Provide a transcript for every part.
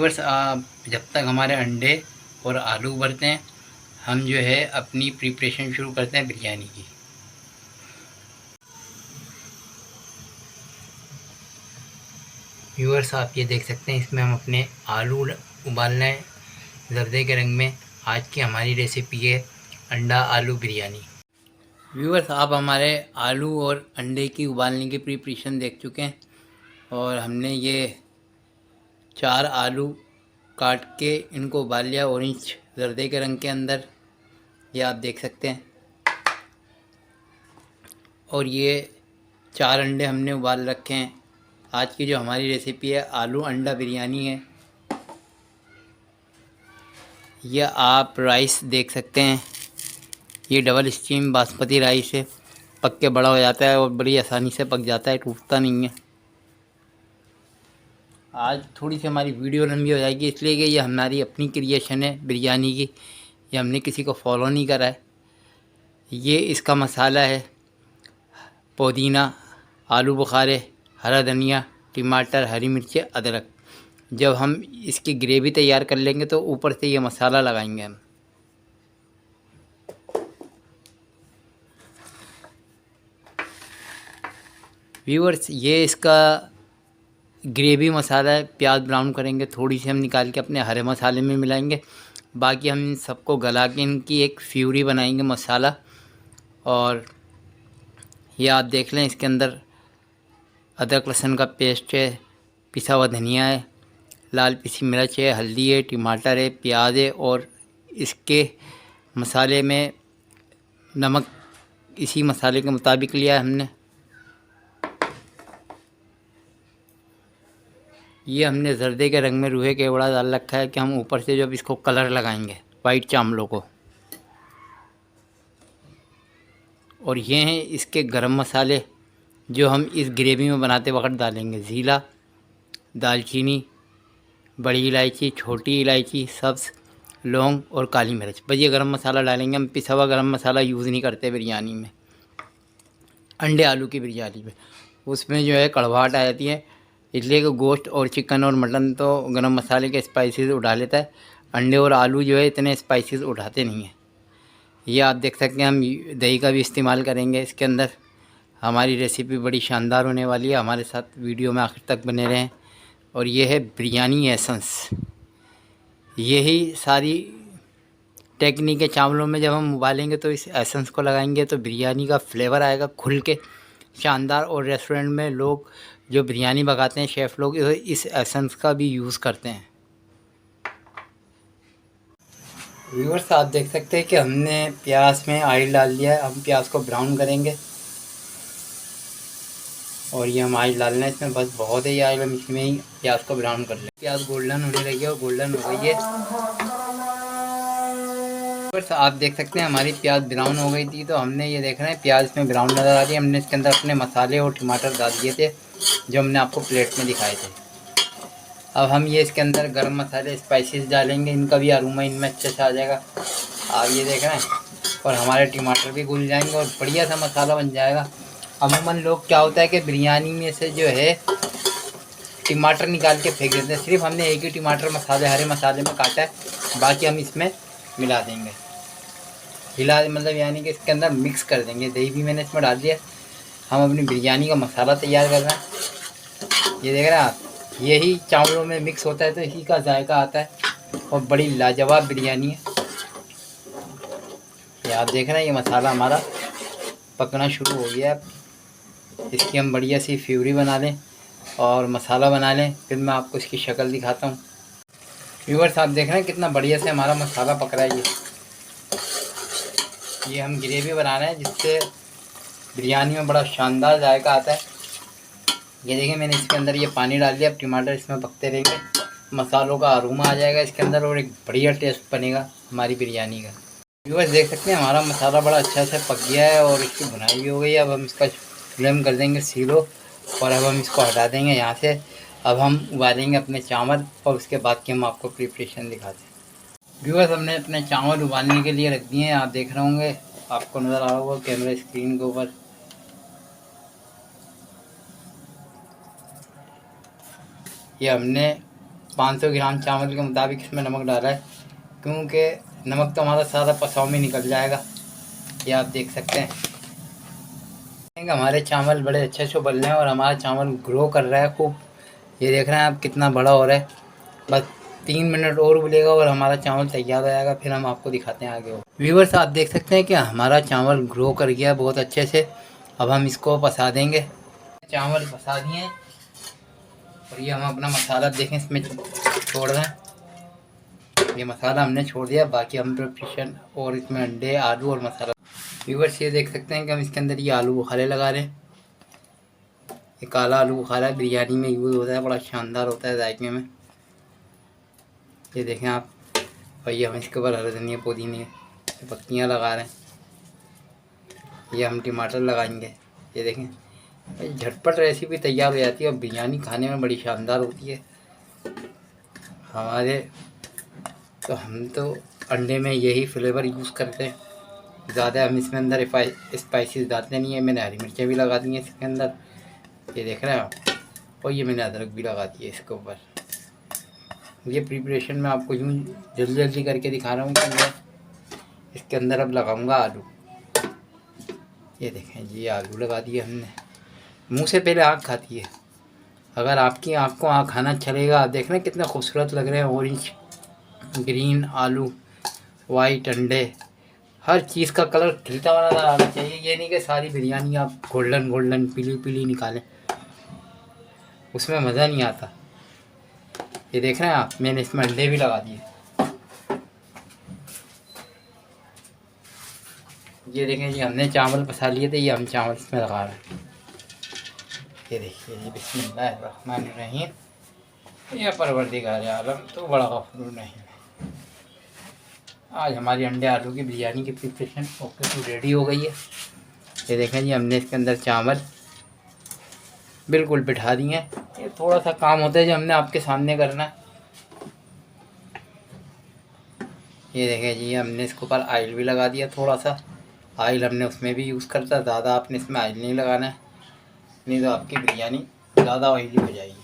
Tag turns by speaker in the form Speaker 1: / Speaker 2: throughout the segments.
Speaker 1: Viewers आप जब तक हमारे अंडे और आलू उबलते हैं हम जो है अपनी प्रिपरेशन शुरू करते हैं बिरयानी की। व्यूअर्स आप ये देख सकते हैं इसमें हम अपने आलू उबाल रहे हैं जर्दे के रंग में। आज की हमारी रेसिपी है अंडा आलू बिरयानी। व्यूअर्स आप हमारे आलू और अंडे की उबालने की प्रिपरेशन देख चुके हैं और हमने ये 4 आलू काट के इनको उबाल लिया ऑरेंज जर्दे के रंग के अंदर, ये आप देख सकते हैं। और ये 4 अंडे हमने उबाल रखे हैं। आज की जो हमारी रेसिपी है आलू अंडा बिरयानी है। यह आप राइस देख सकते हैं, ये डबल स्टीम बासमती राइस है। पक के बड़ा हो जाता है और बड़ी आसानी से पक जाता है, टूटता नहीं है। आज थोड़ी सी हमारी वीडियो लंबी हो जाएगी इसलिए कि ये हमारी अपनी क्रिएशन है बिरयानी की, ये हमने किसी को फॉलो नहीं करा है। ये इसका मसाला है पुदीना, आलू बुखारे, हरा धनिया, टमाटर, हरी मिर्ची, अदरक। जब हम इसकी ग्रेवी तैयार कर लेंगे तो ऊपर से ये मसाला लगाएंगे हम। व्यूअर्स ये इसका ग्रेवी मसाला है। प्याज ब्राउन करेंगे, थोड़ी सी हम निकाल के अपने हरे मसाले में मिलाएंगे, बाकी हम इन सबको गला के इनकी एक फ्यूरी बनाएंगे मसाला। और ये आप देख लें इसके अंदर अदरक लहसुन का पेस्ट है, पिसा हुआ धनिया है, लाल पिसी मिर्च है, हल्दी है, टमाटर है, प्याज है और इसके मसाले में नमक इसी मसाले के मुताबिक लिया है हमने। ये हमने जर्दे के रंग में रूहे केवड़ा डाल रखा है कि हम ऊपर से जब इसको कलर लगाएंगे वाइट चावलों को। और ये हैं इसके गरम मसाले जो हम इस ग्रेवी में बनाते वक्त डालेंगे। ज़ीरा, दालचीनी, बड़ी इलायची, छोटी इलायची, सब्ज़ लौंग और काली मिर्च। बस ये गरम मसाला डालेंगे हम। पिसा हुआ गरम मसाला यूज़ नहीं करते बिरयानी में, अंडे आलू की बिरयानी में। उसमें जो है कड़वाहट आ जाती है, इसलिए कि गोश्त और चिकन और मटन तो गरम मसाले के स्पाइसेस उठा लेता है, अंडे और आलू जो है इतने स्पाइसेस उठाते नहीं हैं। ये आप देख सकते हैं हम दही का भी इस्तेमाल करेंगे इसके अंदर। हमारी रेसिपी बड़ी शानदार होने वाली है, हमारे साथ वीडियो में आखिर तक बने रहें। और ये है बिरयानी एसेंस। यही सारी टेक्निक है चावलों में। जब हम उबालेंगे तो इस एसेंस को लगाएंगे तो बिरयानी का फ्लेवर आएगा खुल के शानदार। और रेस्टोरेंट में लोग जो बिरयानी पकाते हैं शेफ़ लोग इस एसेंस का भी यूज़ करते हैं। व्यूअर्स आप देख सकते हैं कि हमने प्याज में ऑयल डाल दिया है। हम प्याज को ब्राउन करेंगे और ये हम ऑयल डालना है इसमें, बस बहुत ही ऑयल हम इसमें ही प्याज को ब्राउन कर लें। प्याज गोल्डन होने लगी और गोल्डन हो गई है। व्यूअर्स आप देख सकते हैं हमारी प्याज ब्राउन हो गई थी, तो हमने ये देख रहे हैं प्याज में ब्राउन नज़र आ रही है। हमने इसके अंदर अपने मसाले और टमाटर डाल दिए थे जो हमने आपको प्लेट में दिखाए थे। अब हम ये इसके अंदर गरम मसाले स्पाइसेस डालेंगे, इनका भी अरोमा इनमें अच्छे से आ जाएगा। आप ये देख रहे हैं। और हमारे टमाटर भी घुल जाएंगे और बढ़िया सा मसाला बन जाएगा। अमूमन लोग क्या होता है कि बिरयानी में से जो है टमाटर निकाल के फेंक देते हैं। सिर्फ हमने एक ही टमाटर मसाले हरे मसाले में काटा है, बाकी हम इसमें मिला देंगे। हिला मतलब यानी कि इसके अंदर मिक्स कर देंगे। दही भी मैंने इसमें डाल दिया। हम अपनी बिरयानी का मसाला तैयार कर रहे हैं। ये देख रहे हैं आप, यही चावलों में मिक्स होता है तो इसी का जायका आता है और बड़ी लाजवाब बिरयानी है। ये आप देख रहे हैं ये मसाला हमारा पकना शुरू हो गया है। इसकी हम बढ़िया सी फ्यूरी बना लें और मसाला बना लें, फिर मैं आपको इसकी शक्ल दिखाता हूँ। व्यूअर्स आप देख रहे हैं कितना बढ़िया से हमारा मसाला पक रहा है। ये हम ग्रेवी बना रहे हैं जिससे बिरयानी में बड़ा शानदार जायका आता है। ये देखिए मैंने इसके अंदर ये पानी डाल दिया। अब टमाटर इसमें पकते रहेंगे, मसालों का अरोमा आ जाएगा इसके अंदर और एक बढ़िया टेस्ट बनेगा हमारी बिरयानी का। व्यूअर्स देख सकते हैं हमारा मसाला बड़ा अच्छा से पक गया है और इसकी भुनाई भी हो गई है। अब हम इसका फ्लेम कर देंगे सीलो और अब हम इसको हटा देंगे यहाँ से। अब हम उबालेंगे अपने चावल और उसके बाद की हम आपको प्रिपरेशन दिखाते हैं। व्यूअर्स हमने अपने चावल उबालने के लिए रख दिए हैं। आप देख रहे होंगे, आपको नज़र आ रहा होगा कैमरा स्क्रीन के ऊपर। ये हमने 500 ग्राम चावल के मुताबिक इसमें नमक डाला है, क्योंकि नमक तो हमारा सारा पसाव में निकल जाएगा। ये आप देख सकते हैं हमारे चावल बड़े अच्छे से उबल रहे हैं और हमारा चावल ग्रो कर रहा है खूब। ये देख रहे हैं आप कितना बड़ा हो रहा है। बस 3 मिनट और उबलेगा और हमारा चावल तैयार हो जाएगा, फिर हम आपको दिखाते हैं आगे। व्यूअर्स, आप देख सकते हैं कि हमारा चावल ग्रो कर गया बहुत अच्छे से। अब हम इसको पसा देंगे। चावल पसा दिए और ये हम अपना मसाला देखें इसमें छोड़ रहे हैं। ये मसाला हमने छोड़ दिया, बाकी हम प्रिपरेशन और इसमें अंडे, आलू और मसाला। व्यूअर्स, ये देख सकते हैं कि हम इसके अंदर ये आलू बुखारे लगा रहे हैं। ये काला आलू बुखारा बिरयानी में यूज़ होता है, बड़ा शानदार होता है जायके में। ये देखें आप। और ये हम इसके ऊपर हरे धनिया पुदीने की पत्तियाँ लगा रहे हैं। ये हम टमाटर लगाएंगे। ये देखें झटपट रेसिपी तैयार हो जाती है और बिरयानी खाने में बड़ी शानदार होती है हमारे। तो हम तो अंडे में यही फ्लेवर यूज़ करते हैं ज़्यादा। हम इसमें अंदर स्पाइसेस डालते नहीं है। मैंने हरी मिर्चें भी लगा दी हैं इसके अंदर, ये देख रहे हैं आप। और ये मैंने अदरक भी लगा दी है इसके ऊपर। ये प्रिपरेशन मैं आपको यूँ जल्दी जल्दी करके दिखा रहा हूँ कि मैं इसके अंदर अब लगाऊंगा आलू। ये देखें जी, आलू लगा दिए हमने। मुंह से पहले आँख खाती है। अगर आपकी आँख को खाना अच्छा लगेगा। देख रहे हैं कितने खूबसूरत लग रहे हैं। ऑरेंज, ग्रीन आलू, वाइट अंडे, हर चीज़ का कलर खिलता हुआ नज़र आना चाहिए। ये नहीं कि सारी बिरयानी आप गोल्डन पीली पीली निकालें, उसमें मज़ा नहीं आता। ये देख रहे हैं आप, मैंने इसमें अंडे भी लगा दिए। ये देखें जी, हमने चावल पसा लिए थे, ये हम चावल इसमें लगा रहे हैं। ये देखिए जी, बिस्मिल्लाहिर्रहमानिर्रहीम। ये परवरदिगार आलम तो बड़ा गफूर नहीं है। आज हमारी अंडे आलू की बिरयानी की प्रिपरेशन ओके तो रेडी हो गई है। ये देखें जी, हमने इसके अंदर चावल बिल्कुल बिठा दिए हैं। ये थोड़ा सा काम होता है जो हमने आपके सामने करना है। ये देखें जी, हमने इसके ऊपर ऑयल भी लगा दिया। थोड़ा सा ऑयल हमने उसमें भी यूज़ करता है, ज़्यादा आपने इसमें ऑयल नहीं लगाना है, नहीं तो आपकी बिरयानी ज़्यादा ऑयली हो जाएगी।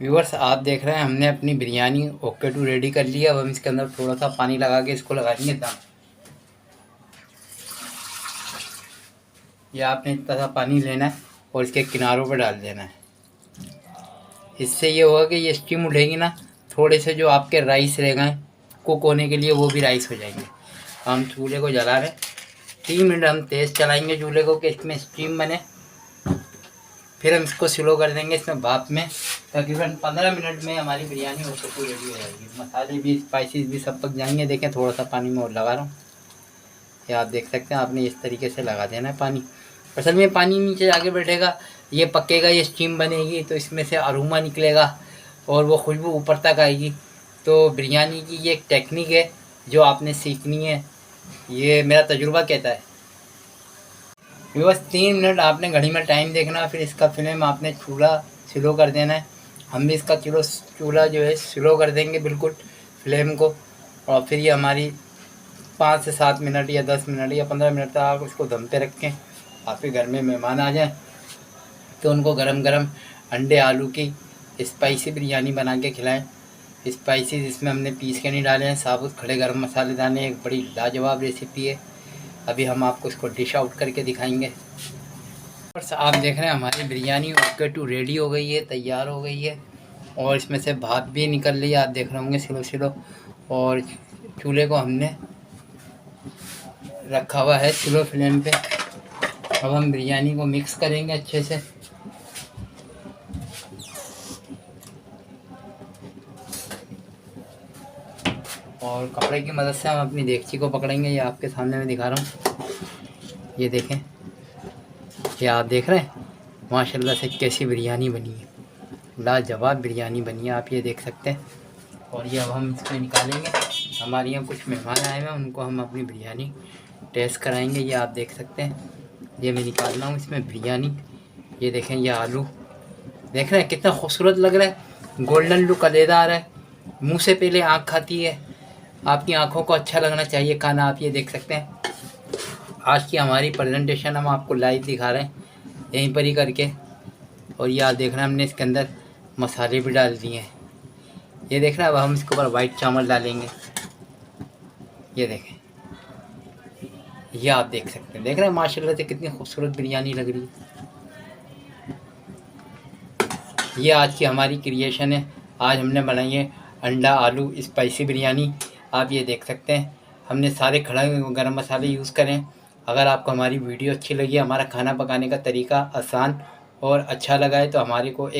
Speaker 1: व्यूअर्स, आप देख रहे हैं हमने अपनी बिरयानी ओके टू रेडी कर लिया। अब हम इसके अंदर थोड़ा सा पानी लगा के इसको लगाएंगे दम। ये आपने इतना सा पानी लेना है और इसके किनारों पर डाल देना है। इससे ये होगा कि ये स्टीम उठेगी ना, थोड़े से जो आपके राइस रह गए कुक होने के लिए, वो भी राइस हो जाएंगे। हम चूल्हे को जला रहे हैं। 3 मिनट हम तेज़ चलाएंगे चूल्हे को कि इसमें स्टीम बने। फिर हम इसको स्लो कर देंगे इसमें भाप में। तकरीबन 15 मिनट में हमारी बिरयानी हो सकती रेडी हो जाएगी। मसाले भी, स्पाइसेस भी सब पक जाएंगे। देखें थोड़ा सा पानी में और लगा रहा हूँ। ये आप देख सकते हैं, आपने इस तरीके से लगा देना है पानी। असल में पानी नीचे आगे बैठेगा, ये पकेगा, ये स्टीम बनेगी तो इसमें से अरोमा निकलेगा और वो खुशबू ऊपर तक आएगी। तो बिरयानी की ये एक टेक्निक है जो आपने सीखनी है, ये मेरा तजुर्बा कहता है। बस 3 मिनट आपने घड़ी में टाइम देखना, फिर इसका फ्लेम आपने चूल्हा स्लो कर देना है। हम भी इसका चूल्हा जो है स्लो कर देंगे बिल्कुल फ्लेम को। और फिर ये हमारी 5 से 7 मिनट या 10 मिनट या 15 मिनट तक आप उसको दम पे रखें। आपके घर में मेहमान आ जाएं तो उनको गरम गरम अंडे आलू की स्पाइसी बिरयानी बना के खिलाएं। स्पाइसी इसमें हमने पीस के नहीं डाले हैं, साबुत खड़े गरम मसाले डाले हैं। एक बड़ी लाजवाब रेसिपी है। अभी हम आपको इसको डिश आउट करके दिखाएंगे। बस आप देख रहे हैं हमारी बिरयानी ओके टू रेडी हो गई है, तैयार हो गई है। और इसमें से भाप भी निकल रही है, आप देख रहे होंगे स्लो स्लो। और चूल्हे को हमने रखा हुआ है स्लो फ्लेम पे। अब हम बिरयानी को मिक्स करेंगे अच्छे से। और कपड़े की मदद से हम अपनी देगची को पकड़ेंगे। ये आपके सामने मैं दिखा रहा हूँ। ये देखें, ये आप देख रहे हैं माशाल्लाह से कैसी बिरयानी बनी है। लाजवाब बिरयानी बनी है, आप ये देख सकते हैं। और ये अब हम इसको निकालेंगे। हमारे यहाँ कुछ मेहमान आए हैं, उनको हम अपनी बिरयानी टेस्ट कराएंगे। ये आप देख सकते हैं, ये मैं निकाल रहा हूँ इसमें बिरयानी। ये देखें, ये आलू देख रहे हैं कितना खूबसूरत लग रहा है, गोल्डन लुक अलेदार है। मुंह से पहले आँख खाती है। आपकी आँखों को अच्छा लगना चाहिए खाना। आप ये देख सकते हैं, आज की हमारी प्रेजेंटेशन हम आपको लाइव दिखा रहे हैं यहीं पर ही करके। और ये आप देख रहे हैं हमने इसके अंदर मसाले भी डाल दिए हैं। ये देख रहे हैं। अब हम इसके ऊपर वाइट चावल डालेंगे। ये देखें, ये आप देख सकते हैं। देख रहे हैं माशाल्लाह से कितनी खूबसूरत बिरयानी लग रही है। ये आज की हमारी क्रिएशन है। आज हमने बनाई है अंडा आलू स्पाइसी बिरयानी। आप ये देख सकते हैं, हमने सारे खड़े गरम मसाले यूज़ करें। अगर आपको हमारी वीडियो अच्छी लगी, हमारा खाना पकाने का तरीका आसान और अच्छा लगा है, तो हमारे को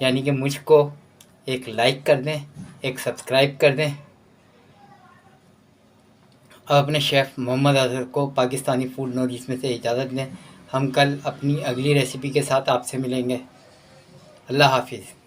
Speaker 1: यानी कि मुझको एक लाइक कर दें, एक सब्सक्राइब कर दें। अब अपने शेफ़ मोहम्मद अजहर को पाकिस्तानी फूड नॉलेज में से इजाज़त दें। हम कल अपनी अगली रेसिपी के साथ आपसे मिलेंगे। अल्लाह हाफिज़।